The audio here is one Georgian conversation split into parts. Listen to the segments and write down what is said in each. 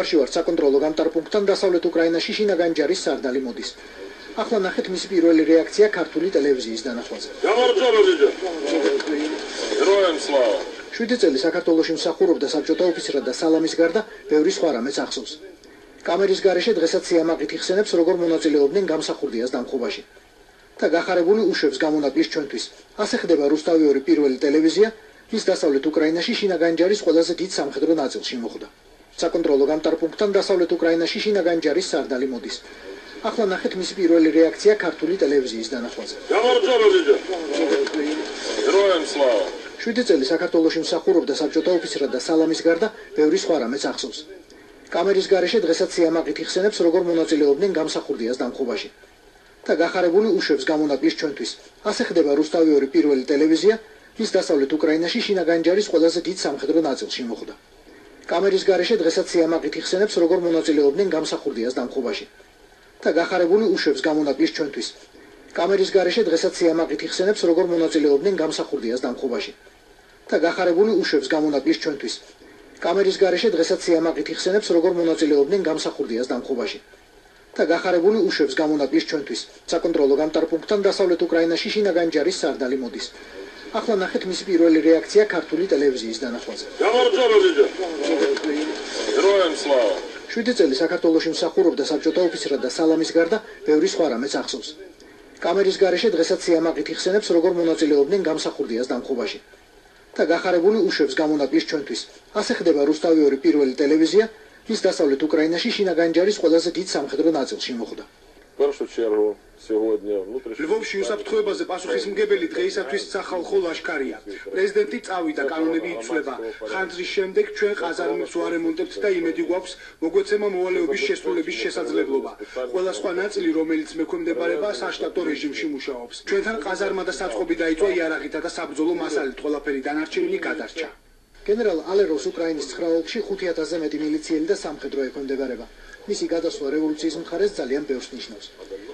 ვარშავარ საკონტროლო გამტარპუნქტთან დასავლეთ უკრაინაში შინაგანი ჯარის სარდალი მოდის. ახლა ნახეთ მისი პირველი რეაქცია ქართული ტელევიზიის დანახვაზე. შვიდი წელი საქართველოში მსახურობდა საბჭოთა ოფიცრად და სალამის გარდა ბევრი სხვა რამეც ახსოვს. კამერის გარეშე დღესაც სიამაყით იხსენებს, როგორ მონაწილეობდნენ გამსახურდიას დამხობაში. და გახარებული უშვებს გამონაკლისს ჩვენთვის. ასე ხდება რუსთავი პირველი ტელევიზია, ვის დასავლეთ უკრაინაში შინაგანი ჯარის ყველაზე დიდ სამხედრო ნაწილში მოხვდა. საკონტროლო გამტარპუნქტთან დასავლეთ უკრაინაში შინაგანი ჯარის სარდალი მოდის. ახლა ნახეთ მისი პირველი რეაქცია ქართული ტელევიზიის დანახვაზე. შვიდი წელი საქართველოში მსახურობდა საბჭოთა ოფიცრად და სალამის გარდა ბევრი სხვა რამეც ახსოვს. კამერის გარეშე დღესაც სიამაყით იხსენებს, როგორ მონაწილეობდნენ გამსახურდიას დამხობაში. და გახარებული უშვებს გამონაკლისს ჩვენთვის. ასე ხდება რუსთავი პირველი ტელევიზია, ვის დასავლეთ უკრაინაში შინაგანი ჯარის ყველაზე დიდ სამხედრო ნაწილში მოხვდა. კამერის გარეშე დღესაც სიამაყით იხსენებს, როგორ მონაწილეობდნენ გამსახურდიას დამხობაში. და გახარებული უშვებს გამონაკლისს ჩვენთვის. კამერის გარეშე დღესაც სიამაყით იხსენებს, როგორ მონაწილეობდნენ გამსახურდიას დამხობაში. და გახარებული უშვებს გამონაკლისს ჩვენთვის. კამერის გარეშე დღესაც სიამაყით იხსენებს, როგორ მონაწილეობდნენ გამსახურდიას დამხობაში. და გახარებული უშვებს გამონაკლისს ჩვენთვის. საკონტროლო გამტარპუნქტთან დასავლეთ უკრაინაში შინაგანი ჯარის სარდალი მოდის. ახლა ნახეთ მისი პირველი რეაქცია ქართული ტელევიზიის დანახვაზე. შვიდი წელი საქართველოში მსახურობდა საბჭოთა ოფიცრად და სალამის გარდა ბევრი სხვა რამეც ახსოვს. კამერის გარეშე დღესაც სიამაყით იხსენებს, როგორ მონაწილეობდნენ გამსახურდიას დამხობაში. და გახარებული უშვებს გამონაკლისს ჩვენთვის. ასე ხდება რუსთავი პირველი ტელევიზია, ვის დასავლეთ უკრაინაში შინაგანი ჯარის ყველაზე დიდ სამხედრო ნაწილში მოხვდა. ლვოვში უსაფრთხოებაზე პასუხისმგებელი დღეისათვის სახალხო ლაშქარია. პრეზიდენტი წავიდა, კანონები იცვლება. ხანძრის შემდეგ ჩვენ ყაზარმებს ვარემონტებთ და იმედი გვაქვს მოგვეცემა მოვალეობის შესრულების შესაძლებლობა. ყველა სხვა ნაწილი, რომელიც მექვემდებარება, საშტატო რეჟიმში მუშაობს. ჩვენთან ყაზარმა და საწყობი დაიწვა იარაღითა და საბრძოლო მასალით, ყველაფერი დანარჩენი გადარჩა. გენერალ ალეროს უკრაინის 9 ოლქში 5000-ზე მეტი მილიციელი და სამხედრო ექვემდებარება. მისი გადასვლა რევოლუციის მხარეს ძალიან ბევრს ნიშნავს.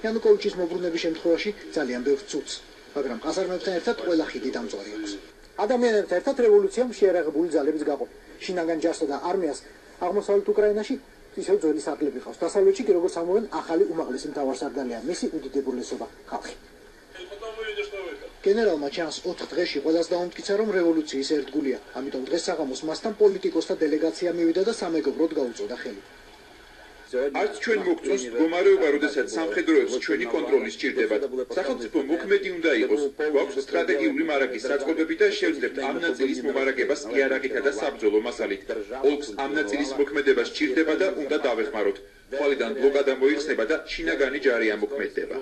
იანუკოვიჩის მობრუნების შემთხვევაში ძალიან ბევრ ცუდს, მაგრამ ყაზარმებთან ერთად ყველა ხიდი დამწვარი აქვს. ადამიანებთან ერთად რევოლუციამ შეერაღებული ძალების გაყოფა. შინაგან ჯარსა და არმიას აღმოსავლეთ უკრაინაში ისევ ძველი სარდლები ყავს. დასავლეთში კი როგორც ამოვენ ახალი უმაღლესი მთავარსარდალია, მისი უდიდებულესობა ხალხი. გენერალმა ჩანს 4 დღეში ყველას დაუმტკიცა, რომ რევოლუციის ერთგულია. ამიტომ დღეს საღამოს მასთან პოლიტიკოსთა დელეგაცია მივიდა და სამეგობროდ გაუწოდა ხელი. არც ჩვენ მოგწონს მდგომარეობა, როდესაც სამხედროებს ჩვენი კონტროლი სჭირდებათ. სახელმწიფო მოქმედი უნდა იყოს. გვაქვს სტრატეგიული მარაგის საწყობები და შევძლებთ ამ ნაწილის მომარაგებას იარაღითა და საბრძოლო მასალით. ოლქს ამ ნაწილის მოქმედება სჭირდება და უნდა დავეხმაროთ. ხვალიდან ბლოკადა მოიხსნება და შინაგანი ჯარი ამოქმედდება.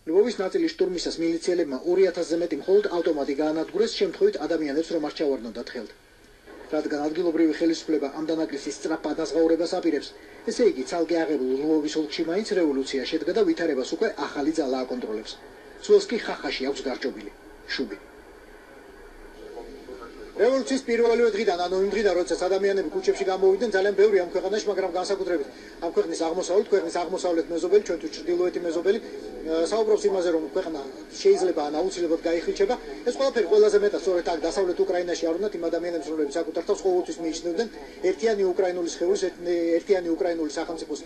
ლვოვის ნაწილის შტურმისას მილიციელებმა 2000-ზე მეტი მხოლოდ ავტომატი გაანადგურეს, შემთხვევით ადამიანებს რომ არ ჩავარდნოდათ ხელთ. რადგან ადგილობრივი ხელისუფლება ამ დანაკლისის სწრაფ დაზღაურებას აპირებს, ესე იგი ცალკე აღებულ ლვოვის ოლქში მაინც რევოლუცია შედგა და ვითარებას უკვე ახალი ძალა აკონტროლებს. სულს კი ხახაში აქვს გარჭობილი შუბი. რევოლუციის პირველივე დღიდან, ანუ იმ დღიდან, როდესაც ადამიანები ქუჩებში გამოვიდნენ, ძალიან ბევრი ამ ქვეყანაში, მაგრამ განსაკუთრებით ამ ქვეყნის აღმოსავლეთ მეზობელი, ჩვენთვის ჩრდილოეთი მეზობელი, საუბრობს იმაზე, რომ ქვეყანა შეიძლება ან აუცილებლად გაიხლიჩება. ეს ყველაფერი ყველაზე მეტად სწორედ აქ დასავლეთ უკრაინაში არ უნდათ იმ ადამიანებს, რომლებიც საკუთარ თავს ყოველთვის მიიჩნევდნენ ერთიანი უკრაინული სხეულის, ერთიანი უკრაინული სახელმწიფოს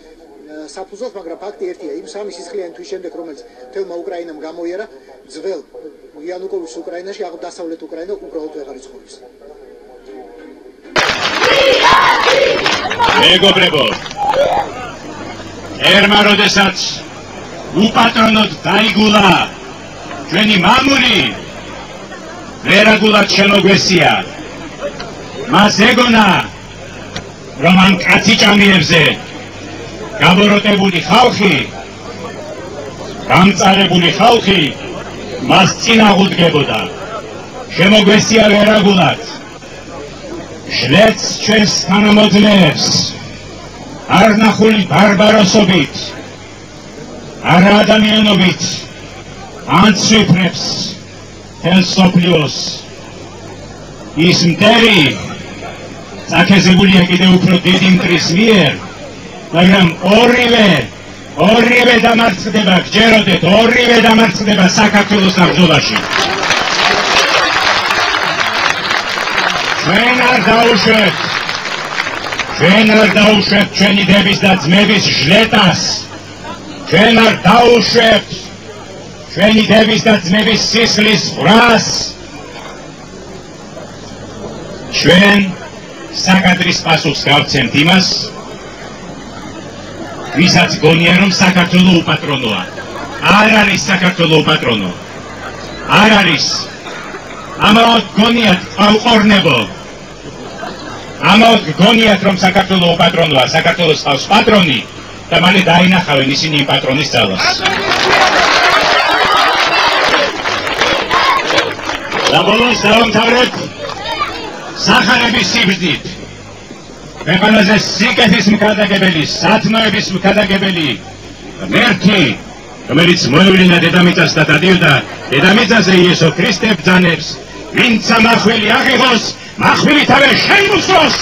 საფუძველს, მაგრამ ფაქტი ერთია, იმ სამი სისხლიანი თვის შემდეგ, რომელიც მთელმა უკრაინამ გამოიარა, ძველ იანუკოვიჩის უკრაინაში აღ დასავლეთ უკრაინა უბრალოდ ვეღარ იცხოვრებს. მეგობრებო, ერმა როდესაც უპატრონოდ დაიგულა ჩვენი მამული, ვერაგულად შემოგვესია. მას ეგონა, რომ ამ კაციჭამიებზე გაბოროტებული ხალხი, გამწარებული ხალხი მას წინ აღუდგებოდა. შემოგვესია ვერაგულად. ჟლეტს ჩვენს თანამოძმეებს არნახული ბარბაროსობით, არაადამიანობით ანცვიფრებს თელ სოფლიოს. ის მტერი წაქეზებულია კიდევ უფრო დიდი მტრის მიერ, მაგრამ ორივე დამარცხდება, გჯეროდეთ, ორივე დამარცხდება საქართველოს ბრძოლაში. ჩვენ არ ჩვენ არ დაუშვებთ ჩვენი დების და ძმების ჟლეტას. ჩვენ არ დაუშვებთ ჩვენი დების და ძმების სისხლის ბრას. ჩვენ საკადრის პასუხს გავცემთ იმას, ვისაც გონია რომ საქართველო უპატრონოა. არ არის საქართველო უპატრონო. არ არის. ამაოდ გონიათ ყავყორნებო. ამაოდ გონიათ რომ საქართველო უპატრონოა, საქართველოს ყავს პატრონი და მალე დაინახავენ ისინი იმ პატრონის ძალას. და ბოლოს დავამთავრებ სახარების სიბრძნით. ქვეყანაზე სიკეთის მქადაგებელი, სათნოების მქადაგებელი ღმერთი, რომელიც მოევლინა დედამიწას და დადიოდა დედამიწაზე იესო ქრისტე ბრძანებს, ვინც ამახვილი აღიღოს, მახვილითავე შეიმუსროს.